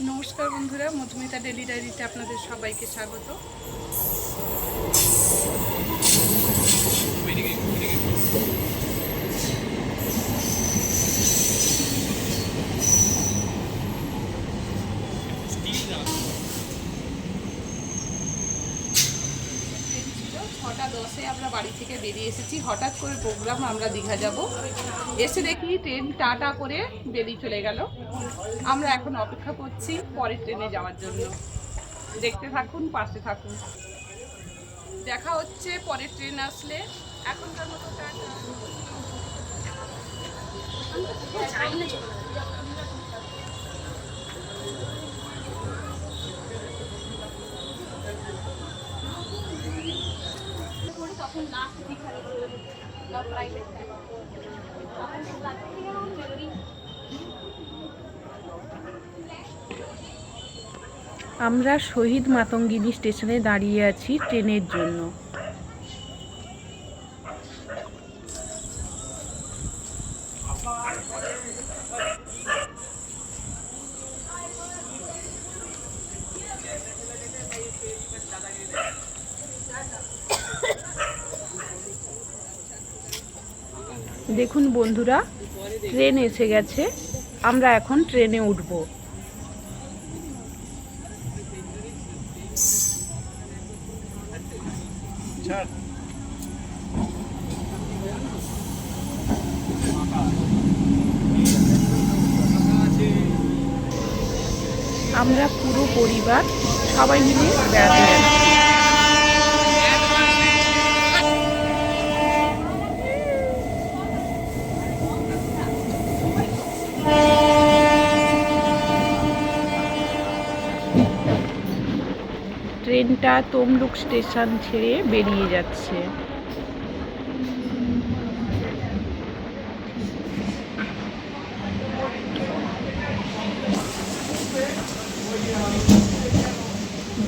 নমস্কার বন্ধুরা, মধুমিতা ডেলি ডায়েরিতে আপনাদের সবাইকে স্বাগত। ছটা 10-এ আমরা বাড়ি থেকে বেরিয়ে এসেছি। হঠাৎ করে প্রোগ্রাম, আমরা দীঘা যাব। এসে দেখি ট্রেন টাটা করে বেরিয়ে চলে গেল। আমরা এখন অপেক্ষা করছি পরের ট্রেনে যাওয়ার জন্য। দেখতে থাকুন, পাশে থাকুন, দেখা হচ্ছে পরের ট্রেন আসলে। এখনকার মতো টাটা। আমরা শহীদ মাতঙ্গিনী স্টেশনে দাঁড়িয়ে আছি ট্রেনের জন্য। দেখুন বন্ধুরা, ট্রেন এসে গেছে। আমরা এখন ট্রেনে উঠব। আমরা পুরো পরিবার সবাই মিলে বেড়াতে যাচ্ছি। ট্রেনটা তমলুক স্টেশন ছেড়ে বেরিয়ে যাচ্ছে।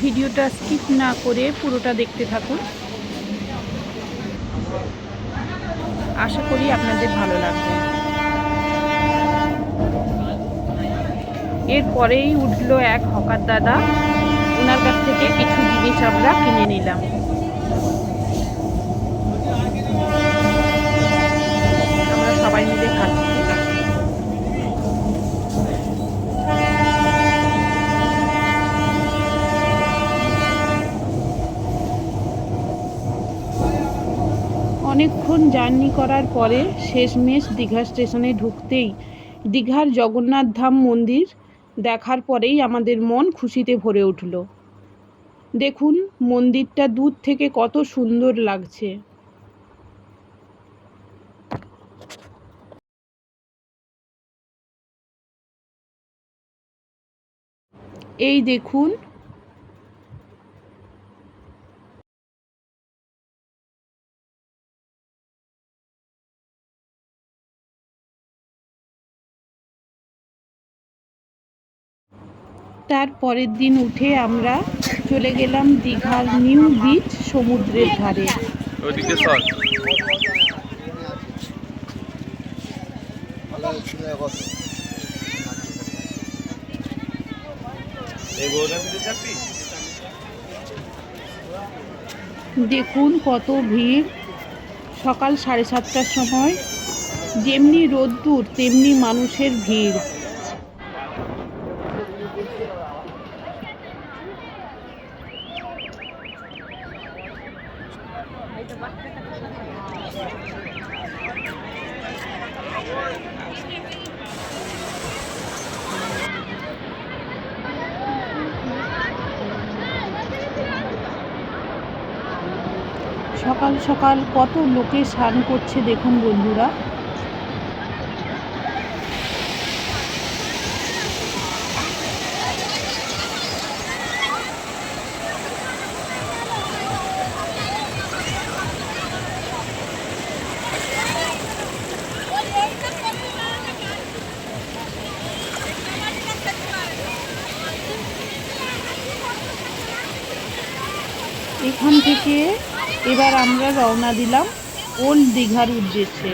ভিডিওটা স্কিপ না করে পুরোটা দেখতে থাকুন। আশা করি আপনাদের ভালো লাগবে। এরপরেই উঠলো এক হকার দাদা। ওনার কাছ থেকে কিছু জিনিস আমরা কিনে নিলাম। আমরা সবাই মিলে খাচ্ছি। অনেকক্ষণ জার্নি করার পরে শেষমেশ দীঘা স্টেশনে ঢুকতেই দীঘার জগন্নাথ ধাম মন্দির দেখার পরেই আমাদের মন খুশিতে ভরে উঠল। দেখুন মন্দিরটা দূর থেকে কত সুন্দর লাগছে। এই দেখুন, তার পরের দিন উঠে আমরা চলে গেলাম দীঘার নিউ বিচ সমুদ্রের ধারে। দেখুন কত ভিড়। সকাল 7:30টার সময় যেমনি রোদ্দুর তেমনি মানুষের ভিড়। সকাল সকাল কত লোকে স্নান করছে দেখুন বন্ধুরা। এখান থেকে এবার আমরা রওনা দিলাম ওল্ড দীঘার উদ্দেশ্যে।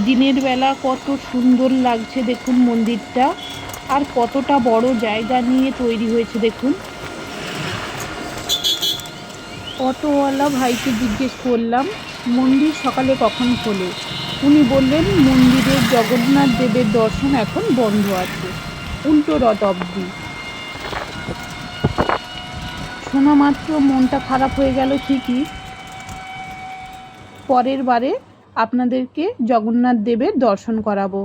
দিনের বেলা কত সুন্দর লাগছে দেখুন মন্দিরটা। আর কতটা বড় জায়গা নিয়ে তৈরি হয়েছে দেখুন। অটোওয়ালা ভাইকে জিজ্ঞেস করলাম মন্দির সকালে কখন খোলে। উনি বললেন মন্দিরের জগন্নাথ দেবের দর্শন এখন বন্ধ আছে, উল্টো রথ অবধি। শোনা মাত্র মনটা খারাপ হয়ে গেল ঠিকই। পরের বারে আপনাদেরকে জগন্নাথ দেবের দর্শন করাবো।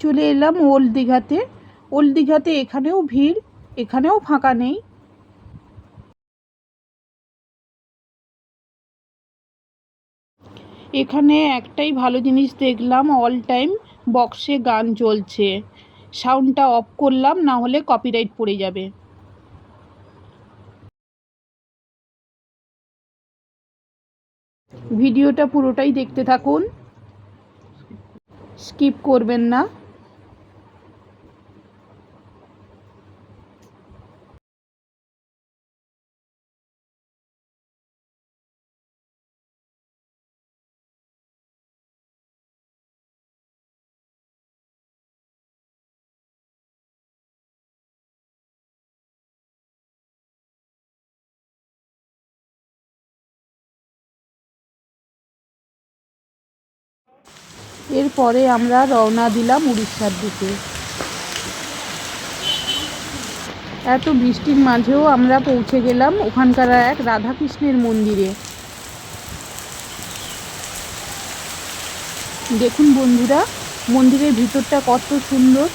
চলে এলাম ওল্ড দীঘাতে। ওল্ড দীঘাতে এখানেও ভিড়, এখানেও ফাঁকা নেই। এখানে একটাই ভালো জিনিস দেখলাম, অল টাইম বক্সে গান চলছে। সাউন্ডটা অফ করলাম, না হলে কপিরাইট পড়ে যাবে। ভিডিওটা পুরোটাই দেখতে থাকুন, স্কিপ করবেন না। এরপরে আমরা রওনা দিলাম উড়িষ্যার দিকে। এত বৃষ্টির মাঝেও আমরা পৌঁছে গেলাম ওখানকার এক রাধাকৃষ্ণের মন্দিরে। দেখুন বন্ধুরা, মন্দিরের ভিতরটা কত সুন্দর।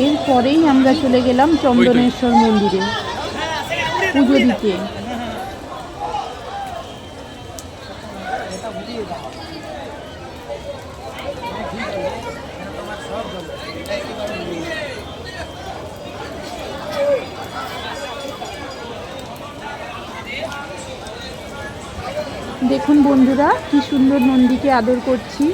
এরপরেই আমরা চলে গেলাম চন্দনেশ্বর মন্দিরে পুজো দিতে। দেখুন বন্ধুরা, কি সুন্দর নন্দীকে আদর করছি।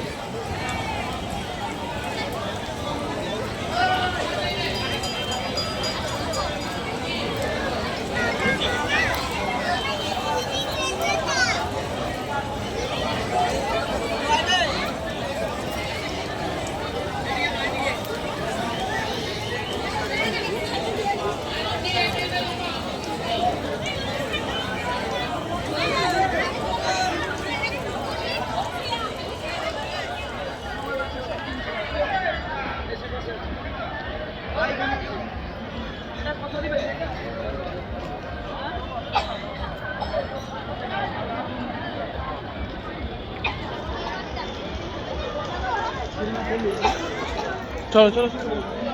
চলো চলো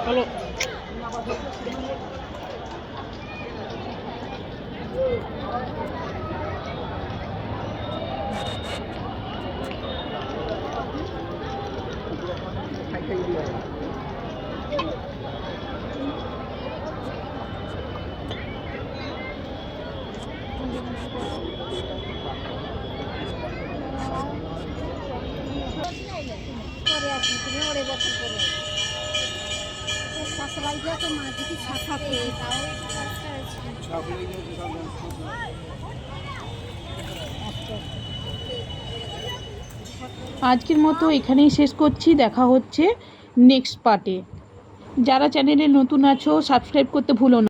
চলো। আজকের মতো এখানেই শেষ করছি, দেখা হচ্ছে নেক্সট পার্টে। যারা চ্যানেলে নতুন আছো সাবস্ক্রাইব করতে ভুলো না।